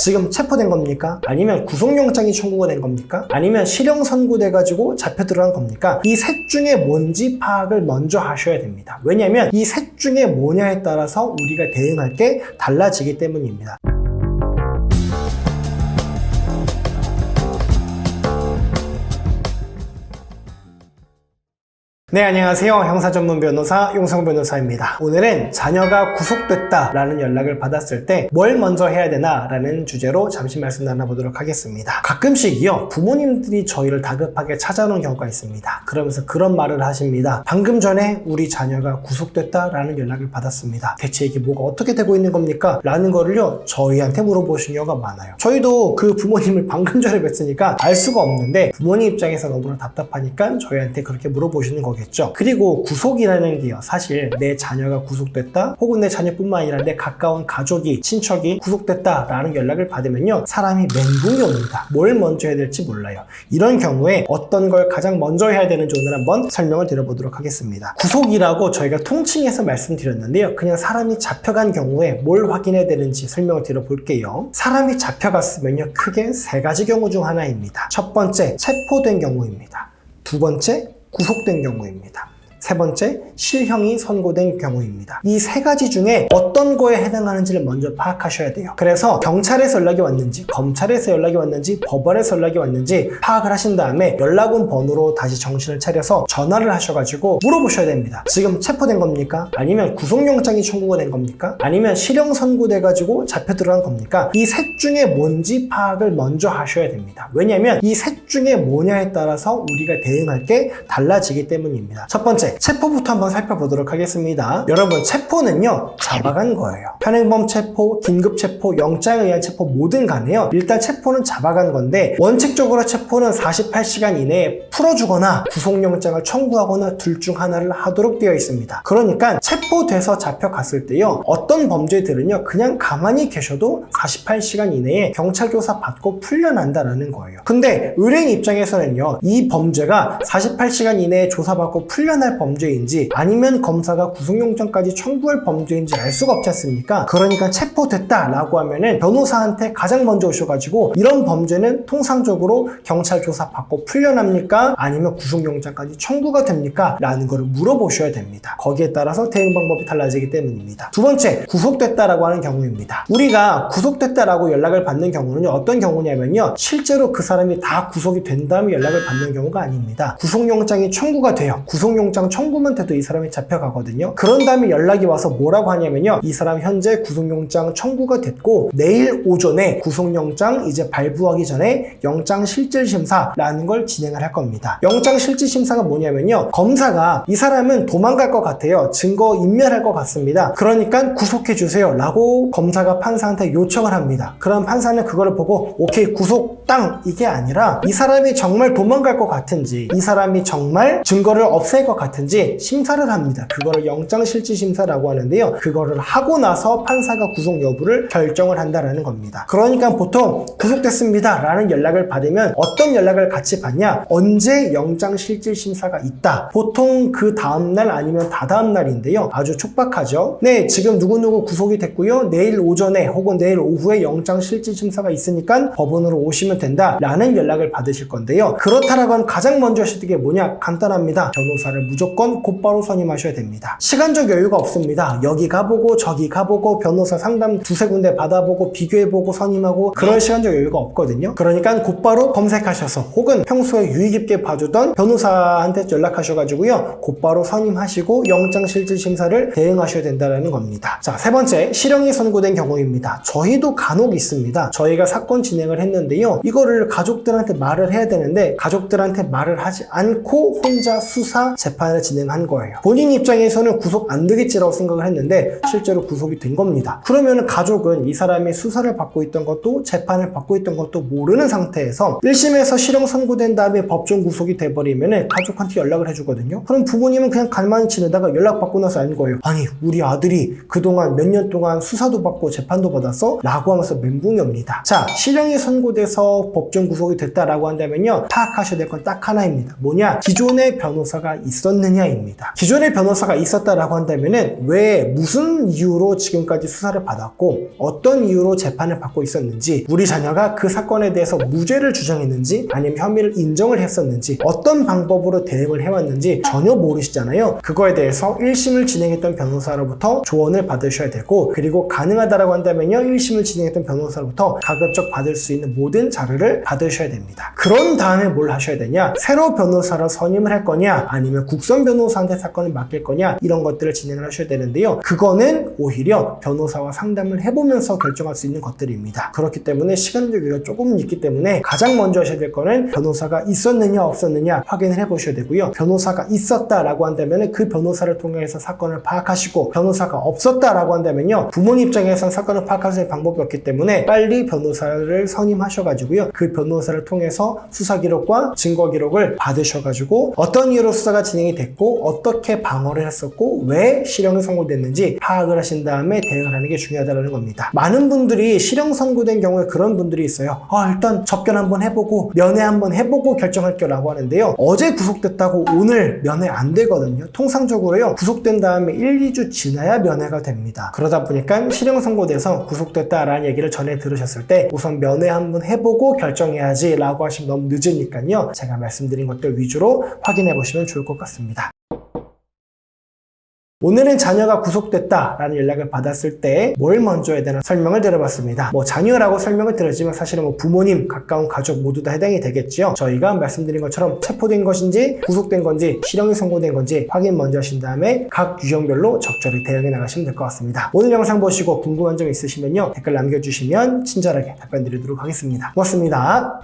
지금 체포된 겁니까? 아니면 구속영장이 청구가 된 겁니까? 아니면 실형 선고돼가지고 잡혀 들어간 겁니까? 이 셋 중에 뭔지 파악을 먼저 하셔야 됩니다. 왜냐하면 이 셋 중에 뭐냐에 따라서 우리가 대응할 게 달라지기 때문입니다. 네, 안녕하세요. 형사전문 변호사 용성 변호사입니다. 오늘은 자녀가 구속됐다 라는 연락을 받았을 때 뭘 먼저 해야 되나 라는 주제로 잠시 말씀 나눠보도록 하겠습니다. 가끔씩이요, 부모님들이 저희를 다급하게 찾아오는 경우가 있습니다. 그러면서 그런 말을 하십니다. 방금 전에 우리 자녀가 구속됐다 라는 연락을 받았습니다. 대체 이게 뭐가 어떻게 되고 있는 겁니까? 라는 거를요, 저희한테 물어보시는 경우가 많아요. 저희도 그 부모님을 방금 전에 뵀으니까 알 수가 없는데 부모님 입장에서 너무나 답답하니까 저희한테 그렇게 물어보시는 거겠죠. 그리고 구속이라는 게요, 사실 내 자녀가 구속됐다, 혹은 내 자녀뿐만 아니라 내 가까운 가족이, 친척이 구속됐다 라는 연락을 받으면요, 사람이 멘붕이 옵니다. 뭘 먼저 해야 될지 몰라요. 이런 경우에 어떤 걸 가장 먼저 해야 되는지 오늘 한번 설명을 드려보도록 하겠습니다. 구속이라고 저희가 통칭해서 말씀드렸는데요, 그냥 사람이 잡혀간 경우에 뭘 확인해야 되는지 설명을 드려볼게요. 사람이 잡혀갔으면요, 크게 세 가지 경우 중 하나입니다. 첫 번째, 체포된 경우입니다. 두 번째, 구속된 경우입니다. 세 번째, 실형이 선고된 경우입니다. 이 세 가지 중에 어떤 거에 해당하는지를 먼저 파악하셔야 돼요. 그래서 경찰에서 연락이 왔는지, 검찰에서 연락이 왔는지, 법원에서 연락이 왔는지 파악을 하신 다음에 연락 온 번호로 다시 정신을 차려서 전화를 하셔가지고 물어보셔야 됩니다. 지금 체포된 겁니까? 아니면 구속영장이 청구가 된 겁니까? 아니면 실형 선고돼가지고 잡혀 들어간 겁니까? 이 셋 중에 뭔지 파악을 먼저 하셔야 됩니다. 왜냐하면 이 셋 중에 뭐냐에 따라서 우리가 대응할 게 달라지기 때문입니다. 첫 번째, 체포부터 한번 살펴보도록 하겠습니다. 여러분, 체포는요, 잡아간 거예요. 현행범 체포, 긴급 체포, 영장에 의한 체포 뭐든 간에요, 일단 체포는 잡아간 건데, 원칙적으로 체포는 48시간 이내에 풀어주거나 구속영장을 청구하거나 둘 중 하나를 하도록 되어 있습니다. 그러니까 체포돼서 잡혀갔을 때요, 어떤 범죄들은요, 그냥 가만히 계셔도 48시간 이내에 경찰 조사 받고 풀려난다라는 거예요. 근데 의뢰인 입장에서는요, 이 범죄가 48시간 이내에 조사받고 풀려날 범죄인지 아니면 검사가 구속영장까지 청구할 범죄인지 알 수가 없지 않습니까? 그러니까 체포됐다 라고 하면은 변호사한테 가장 먼저 오셔가지고 이런 범죄는 통상적으로 경찰 조사 받고 풀려납니까? 아니면 구속영장까지 청구가 됩니까? 라는 거를 물어보셔야 됩니다. 거기에 따라서 대응 방법이 달라지기 때문입니다. 두 번째, 구속됐다라고 하는 경우입니다. 우리가 구속됐다라고 연락을 받는 경우는 어떤 경우냐면요, 실제로 그 사람이 다 구속이 된 다음에 연락을 받는 경우가 아닙니다. 구속영장이 청구가 돼요. 구속영장 청구만 돼도 이 사람이 잡혀가거든요. 그런 다음에 연락이 와서 뭐라고 하냐면요, 이 사람 현재 구속영장 청구가 됐고 내일 오전에 구속영장 이제 발부하기 전에 영장실질심사라는 걸 진행을 할 겁니다. 영장실질심사가 뭐냐면요, 검사가 이 사람은 도망갈 것 같아요, 증거 인멸할 것 같습니다, 그러니까 구속해주세요 라고 검사가 판사한테 요청을 합니다. 그럼 판사는 그거를 보고 오케이, 구속 땅, 이게 아니라 이 사람이 정말 도망갈 것 같은지, 이 사람이 정말 증거를 없앨 것 같은지 심사를 합니다. 그거를 영장실질심사라고 하는데요, 그거를 하고 나서 판사가 구속 여부를 결정을 한다라는 겁니다. 그러니까 보통 구속됐습니다 라는 연락을 받으면 어떤 연락을 같이 받냐, 언제 영장실질심사가 있다, 보통 그 다음날 아니면 다다음 날인데요, 아주 촉박하죠. 네, 지금 누구누구 구속이 됐고요, 내일 오전에 혹은 내일 오후에 영장실질심사가 있으니까 법원으로 오시면 된다 라는 연락을 받으실 건데요, 그렇다라고 하면 가장 먼저 하실 게 뭐냐, 간단합니다. 변호사를 무조건 곧바로 선임하셔야 됩니다. 시간적 여유가 없습니다. 여기 가보고 저기 가보고 변호사 상담 두세 군데 받아보고 비교해보고 선임하고 그럴 시간적 여유가 없거든요. 그러니까 곧바로 검색하셔서 혹은 평소에 유의 깊게 봐주던 변호사한테 연락하셔가지고요, 곧바로 선임하시고 영장실질심사를 대응하셔야 된다는 겁니다. 자, 세 번째, 실형이 선고된 경우입니다. 저희도 간혹 있습니다. 저희가 사건 진행을 했는데요, 이거를 가족들한테 말을 해야 되는데 가족들한테 말을 하지 않고 혼자 수사, 재판을 진행한 거예요. 본인 입장에서는 구속 안 되겠지라고 생각을 했는데 실제로 구속이 된 겁니다. 그러면 가족은 이 사람이 수사를 받고 있던 것도 재판을 받고 있던 것도 모르는 상태에서 1심에서 실형 선고된 다음에 법정 구속이 돼버리면 가족한테 연락을 해주거든요. 그럼 부모님은 그냥 가만히 지내다가 연락받고 나서 알 거예요. 아니, 우리 아들이 그동안 몇 년 동안 수사도 받고 재판도 받았어? 라고 하면서 멘붕이 옵니다. 자, 실형이 선고돼서 법정 구속이 됐다라고 한다면요, 파악하셔야 될 건 딱 하나입니다. 뭐냐, 기존에 변호사가 있었는지 있느냐입니다. 기존에 변호사가 있었다라고 한다면은 왜 무슨 이유로 지금까지 수사를 받았고 어떤 이유로 재판을 받고 있었는지, 우리 자녀가 그 사건에 대해서 무죄를 주장했는지 아니면 혐의를 인정을 했었는지, 어떤 방법으로 대응을 해왔는지 전혀 모르시잖아요. 그거에 대해서 1심을 진행했던 변호사로부터 조언을 받으셔야 되고, 그리고 가능하다라고 한다면요 1심을 진행했던 변호사로부터 가급적 받을 수 있는 모든 자료를 받으셔야 됩니다. 그런 다음에 뭘 하셔야 되냐, 새로 변호사로 선임을 할 거냐 아니면 국선 변호사한테 사건을 맡길 거냐, 이런 것들을 진행을 하셔야 되는데요, 그거는 오히려 변호사와 상담을 해보면서 결정할 수 있는 것들입니다. 그렇기 때문에 시간적 여유가 조금 있기 때문에 가장 먼저 하셔야 될 거는 변호사가 있었느냐 없었느냐 확인을 해보셔야 되고요, 변호사가 있었다라고 한다면 그 변호사를 통해서 사건을 파악하시고, 변호사가 없었다라고 한다면요 부모님 입장에서는 사건을 파악할 수 있는 방법이 없기 때문에 빨리 변호사를 선임하셔가지고요 그 변호사를 통해서 수사 기록과 증거 기록을 받으셔가지고 어떤 이유로 수사가 진행이 됐고 어떻게 방어를 했었고 왜 실형이 선고됐는지 파악을 하신 다음에 대응을 하는 게 중요하다는 겁니다. 많은 분들이 실형 선고된 경우에 그런 분들이 있어요. 일단 접견 한번 해보고 면회 한번 해보고 결정할게요 라고 하는데요, 어제 구속됐다고 오늘 면회 안 되거든요. 통상적으로요 구속된 다음에 1, 2주 지나야 면회가 됩니다. 그러다 보니까 실형 선고돼서 구속됐다라는 얘기를 전에 들으셨을 때 우선 면회 한번 해보고 결정해야지 라고 하시면 너무 늦으니까요, 제가 말씀드린 것들 위주로 확인해 보시면 좋을 것 같습니다. 오늘은 자녀가 구속됐다라는 연락을 받았을 때 뭘 먼저 해야 되나 설명을 드려봤습니다. 자녀라고 설명을 드렸지만 사실은 부모님, 가까운 가족 모두 다 해당이 되겠죠. 저희가 말씀드린 것처럼 체포된 것인지 구속된 건지 실형이 선고된 건지 확인 먼저 하신 다음에 각 유형별로 적절히 대응해 나가시면 될 것 같습니다. 오늘 영상 보시고 궁금한 점 있으시면요 댓글 남겨주시면 친절하게 답변 드리도록 하겠습니다. 고맙습니다.